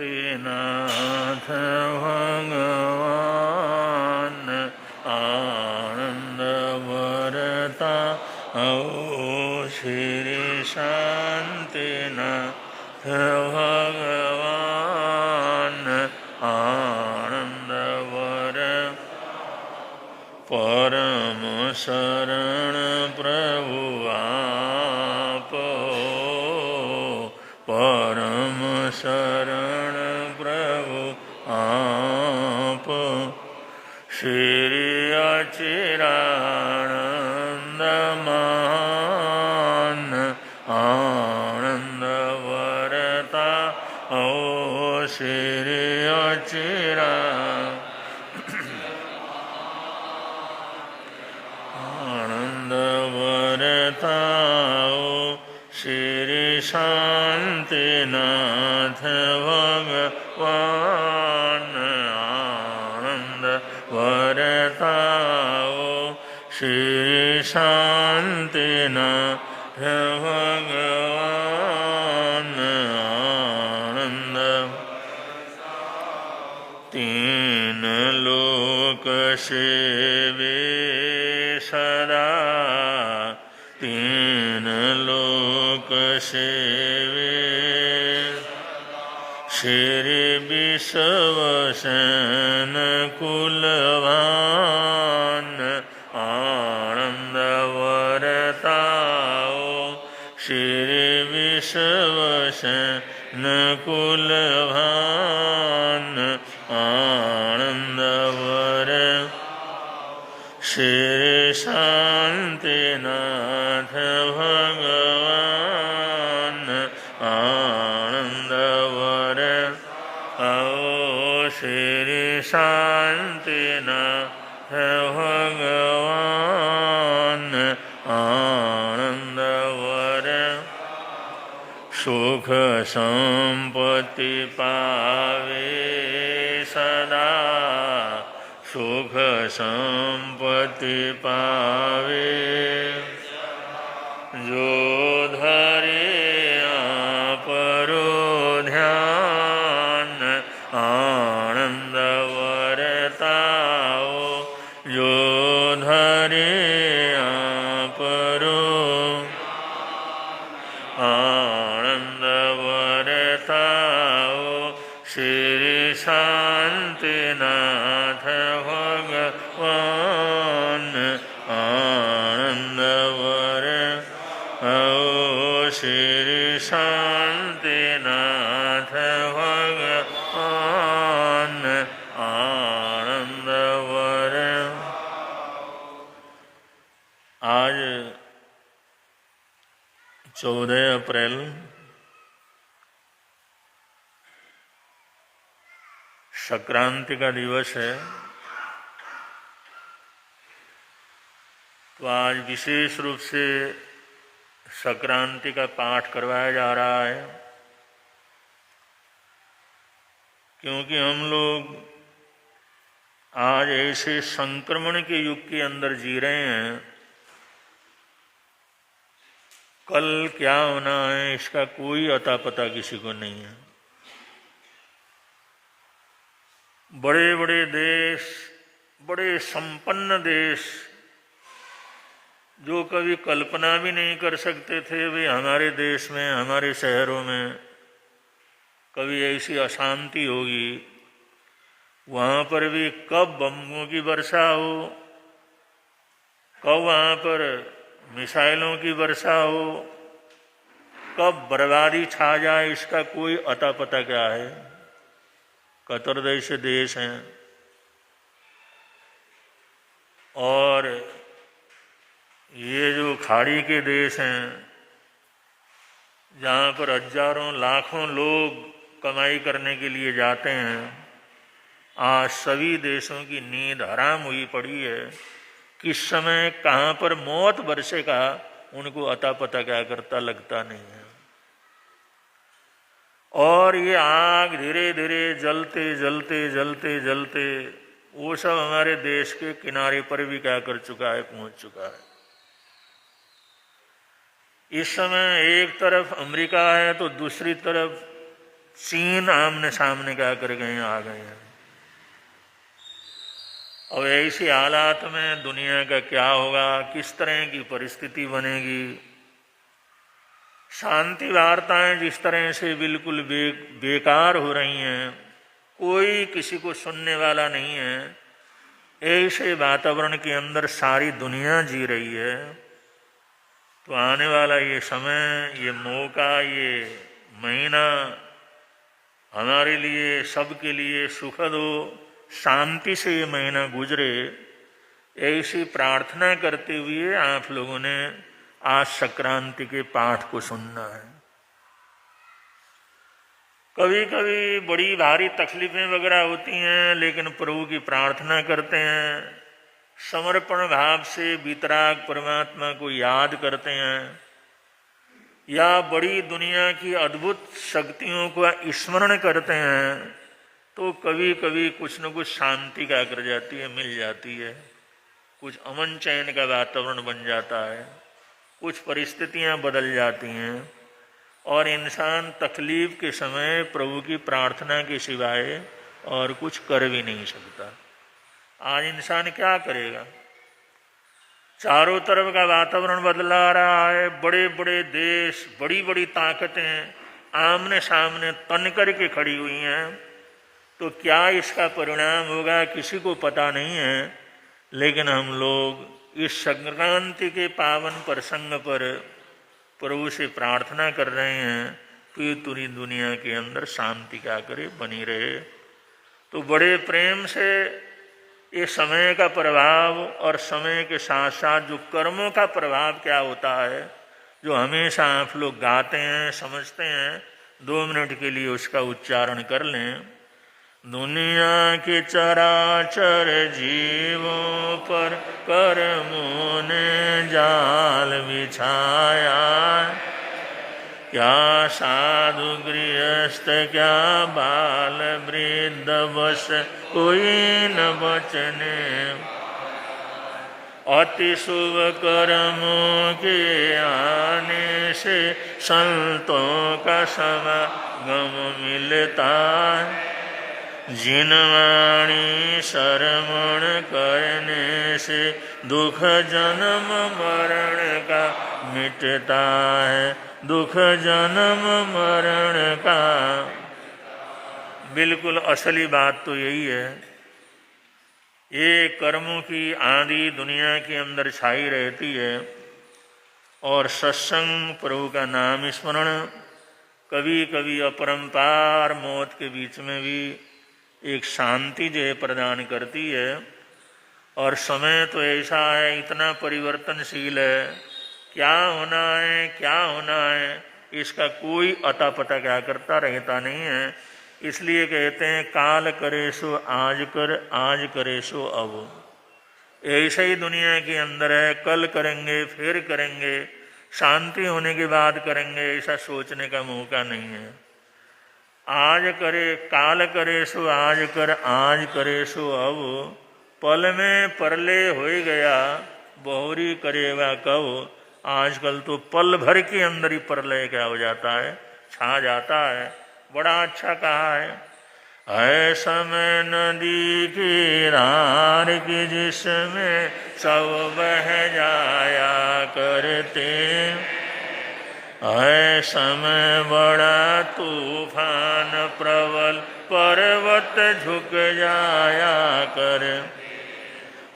शांतिनाथ भगवान आनंद वरता ओ श्री शांतिनाथ भगवान आनंद वर परम शरण प्रभु आप परम शरण प्रभु आप श्री अचिरानंद मान आनंद वरता ओ श्री अचिरा आनंद वरता ओ श्री शांतिनाथ भगवान आनंद वरता ओ श्री शांतिनाथ भगवान आनंद तीन लोक सेवे सदा तीन लोक सेवे श्री विश्वसन कुलवान आनंद वरता ओ श्री विश्वसन कुलवान आनंद वर श्री शांतिनाथ भगवान आनंद वर ओ श्री शांतिनाथ भगवान आनंद वर सुख संपत्ति पावे सदा सुख संपत्ति पावे जो धरे आपरो ध्यान आनंद वरता ओ जो धरे आपरो आनंद वरता ओ श्री शांतिनाथ भगवान आनंद वर ओ श्री शांतिनाथ भगवान आनंद वर आज 14 अप्रैल संक्रांति का दिवस है। तो आज विशेष रूप से संक्रांति का पाठ करवाया जा रहा है, क्योंकि हम लोग आज ऐसे संक्रमण के युग के अंदर जी रहे हैं। कल क्या होना है इसका कोई अता पता किसी को नहीं है। बड़े बड़े देश, बड़े संपन्न देश जो कभी कल्पना भी नहीं कर सकते थे वे हमारे देश में, हमारे शहरों में कभी ऐसी अशांति होगी, वहाँ पर भी कब बमों की वर्षा हो, कब वहाँ पर मिसाइलों की वर्षा हो, कब बर्बादी छा जाए इसका कोई अता पता क्या है। कतर जैसे देश हैं और ये जो खाड़ी के देश हैं जहाँ पर हजारों लाखों लोग कमाई करने के लिए जाते हैं, आज सभी देशों की नींद हराम हुई पड़ी है। किस समय कहाँ पर मौत बरसेगा उनको अता पता क्या करता लगता नहीं है। और ये आग धीरे धीरे जलते जलते जलते जलते वो सब हमारे देश के किनारे पर भी क्या कर चुका है, पहुंच चुका है। इस समय एक तरफ अमेरिका है तो दूसरी तरफ चीन आमने सामने क्या कर गए आ गए हैं। अब ऐसी हालात में दुनिया का क्या होगा, किस तरह की परिस्थिति बनेगी। शांति वार्ताएं जिस तरह से बिल्कुल बेकार हो रही हैं, कोई किसी को सुनने वाला नहीं है, ऐसे वातावरण के अंदर सारी दुनिया जी रही है। तो आने वाला ये समय, ये मौका, ये महीना हमारे लिए, सबके लिए सुखद हो, शांति से ये महीना गुजरे, ऐसी प्रार्थना करते हुए आप लोगों ने आज संक्रांति के पाठ को सुनना है। कभी कभी बड़ी भारी तकलीफें वगैरह होती हैं, लेकिन प्रभु की प्रार्थना करते हैं, समर्पण भाव से वितराग परमात्मा को याद करते हैं, या बड़ी दुनिया की अद्भुत शक्तियों का स्मरण करते हैं, तो कभी कभी कुछ न कुछ शांति का कर जाती है, मिल जाती है, कुछ अमन चैन का वातावरण बन जाता है, कुछ परिस्थितियां बदल जाती हैं और इंसान तकलीफ के समय प्रभु की प्रार्थना के सिवाय और कुछ कर भी नहीं सकता। आज इंसान क्या करेगा? चारों तरफ का वातावरण बदला रहा है, बड़े बड़े देश, बड़ी बड़ी ताकतें आमने सामने तन करके खड़ी हुई हैं। तो क्या इसका परिणाम होगा किसी को पता नहीं है, लेकिन हम लोग इस संक्रांति के पावन प्रसंग पर प्रभु से प्रार्थना कर रहे हैं कि पूरी दुनिया के अंदर शांति क्या करे, बनी रहे। तो बड़े प्रेम से ये समय का प्रभाव और समय के साथ साथ जो कर्मों का प्रभाव क्या होता है, जो हमेशा आप लोग गाते हैं, समझते हैं, 2 मिनट के लिए उसका उच्चारण कर लें। दुनिया के चराचर जीवों पर कर्मों ने जाल बिछाया, क्या साधु गृहस्थ क्या बाल वृद्ध बस कोई न बचने, अति शुभ कर्मों के आने से संतों का समागम मिलता, जिन वाणी श्रवण करने से दुख जन्म मरण का मिटता है, दुख जन्म मरण का। बिल्कुल असली बात तो यही है। ये कर्मों की आंधी दुनिया के अंदर छाई रहती है और सत्संग, प्रभु का नाम स्मरण कभी कभी अपरंपार मौत के बीच में भी एक शांति जो है प्रदान करती है। और समय तो ऐसा है, इतना परिवर्तनशील है, क्या होना है क्या होना है इसका कोई अता पता क्या करता रहता नहीं है। इसलिए कहते हैं काल करे सो आज कर, आज करे सो अब। ऐसे ही दुनिया के अंदर है, कल करेंगे फिर करेंगे, शांति होने के बाद करेंगे, ऐसा सोचने का मौका नहीं है। आज करे, काल करे सो आज कर, आज करे सो अब, पल में परले हो गया बहुरी करेगा कब। आजकल तो पल भर के अंदर ही प्रलय क्या हो जाता है, छा जाता है। बड़ा अच्छा कहा है समय नदी की धार की जिसमें सब बह जाया करते, है समय बड़ा तूफान प्रबल पर्वत झुक जाया कर,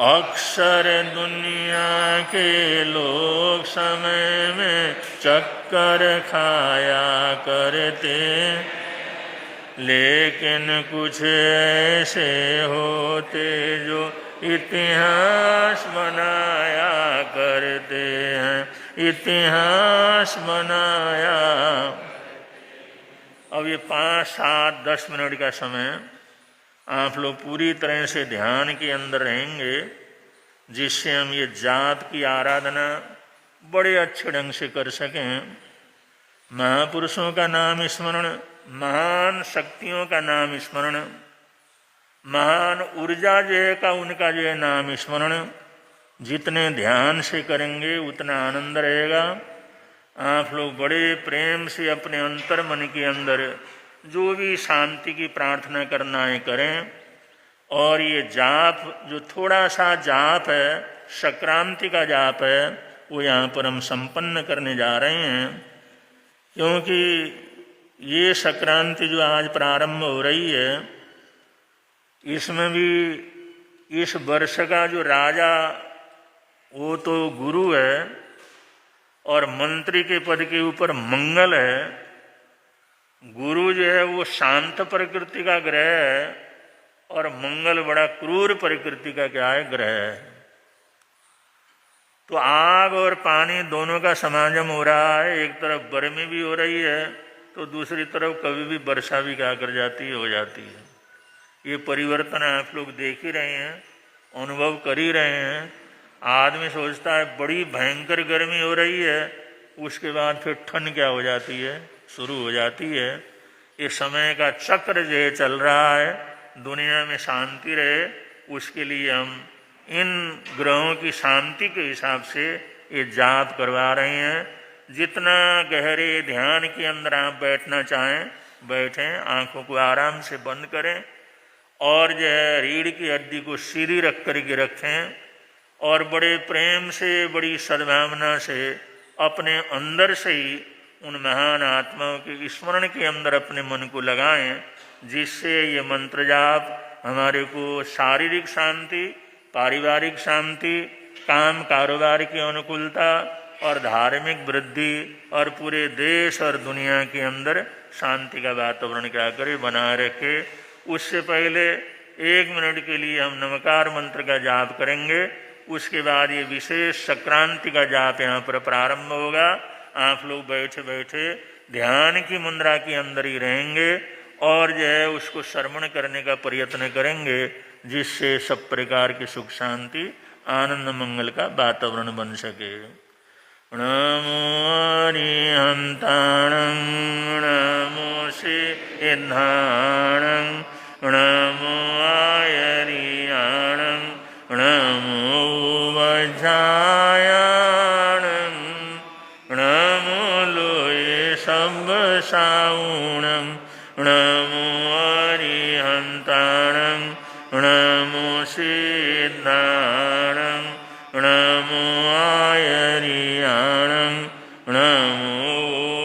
अक्सर दुनिया के लोग समय में चक्कर खाया करते, लेकिन कुछ ऐसे होते जो इतिहास बनाया करते हैं, इतिहास बनाया। अब ये 5, 7, 10 मिनट का समय आप लोग पूरी तरह से ध्यान के अंदर रहेंगे, जिससे हम ये जात की आराधना बड़े अच्छे ढंग से कर सकें। महापुरुषों का नाम स्मरण, महान शक्तियों का नाम स्मरण, महान ऊर्जा जो है का उनका जो है नाम स्मरण जितने ध्यान से करेंगे उतना आनंद रहेगा। आप लोग बड़े प्रेम से अपने अंतर मन के अंदर जो भी शांति की प्रार्थना करना है करें। और ये जाप जो थोड़ा सा जाप है, संक्रांति का जाप है, वो यहाँ पर हम संपन्न करने जा रहे हैं। क्योंकि ये संक्रांति जो आज प्रारंभ हो रही है, इसमें भी इस वर्ष का जो राजा वो तो गुरु है और मंत्री के पद के ऊपर मंगल है। गुरु जो है वो शांत प्रकृति का ग्रह है और मंगल बड़ा क्रूर प्रकृति का क्या है, ग्रह है। तो आग और पानी दोनों का समागम हो रहा है। एक तरफ गर्मी भी हो रही है तो दूसरी तरफ कभी भी वर्षा भी क्या कर जाती है, हो जाती है। ये परिवर्तन आप लोग देख ही रहे हैं, अनुभव कर ही रहे हैं। आदमी सोचता है बड़ी भयंकर गर्मी हो रही है, उसके बाद फिर ठंड क्या हो जाती है, शुरू हो जाती है। ये समय का चक्र जो चल रहा है, दुनिया में शांति रहे उसके लिए हम इन ग्रहों की शांति के हिसाब से ये जाप करवा रहे हैं। जितना गहरे ध्यान के अंदर आप बैठना चाहें बैठें, आंखों को आराम से बंद करें और जो है रीढ़ की हड्डी को सीधी रख करके रखें और बड़े प्रेम से, बड़ी सद्भावना से अपने अंदर से ही उन महान आत्माओं के स्मरण के अंदर अपने मन को लगाएं, जिससे ये मंत्र जाप हमारे को शारीरिक शांति, पारिवारिक शांति, काम कारोबार की अनुकूलता और धार्मिक वृद्धि और पूरे देश और दुनिया के अंदर शांति का वातावरण क्या करे, बनाए रखे। उससे पहले 1 मिनट के लिए हम नमकार मंत्र का जाप करेंगे। उसके बाद ये विशेष संक्रांति का जाप यहाँ पर प्रारंभ होगा। आप लोग बैठे बैठे ध्यान की मुद्रा के अंदर ही रहेंगे और जो है उसको श्रवण करने का प्रयत्न करेंगे, जिससे सब प्रकार की सुख शांति आनंद मंगल का वातावरण बन सके। नमो अरिहंताणं नमो सिद्धाणं नमो आयरियाणं नमो वज्रायाणं नमो लोये सब्बसाऊणं नमो अरिहंताणं नमो सिद्धाणं नमो आयरियाणं नमो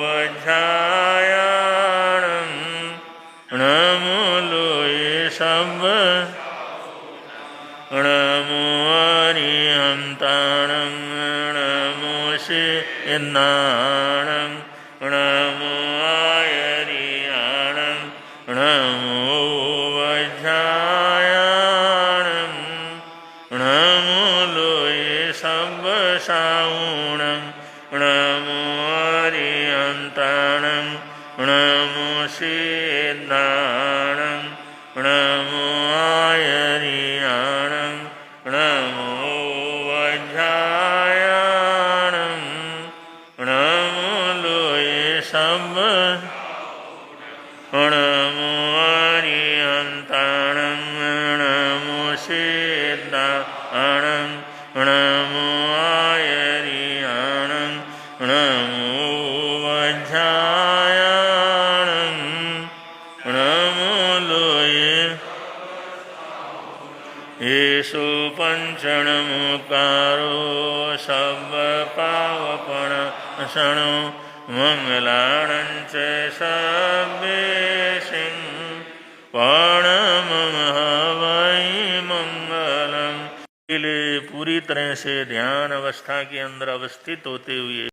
वज्रायाणं नमो लोये सब्ब नमो अरिहंताणं नमो सिद्धाणं नमो आयरियाणं नमो वज्रायाणं नमो लोये सब्बसाऊणं नमो अरिहंताणं नमो सिद्धाणं नमो आयरियाणं नमो वज्रायाणं नमो लोये सब्ब नमो अरिहंताणं नमो सिद्धाणं नमो आयरियाणं नमो वज्रायाणं नमो लोये येषु पंचणमुकारो सब्बपावपणशनो मंगलाणं च सब्बेशिं प्रणमं हवै मंगलम्। पूरी तरह से ध्यान अवस्था के अंदर अवस्थित होते हुए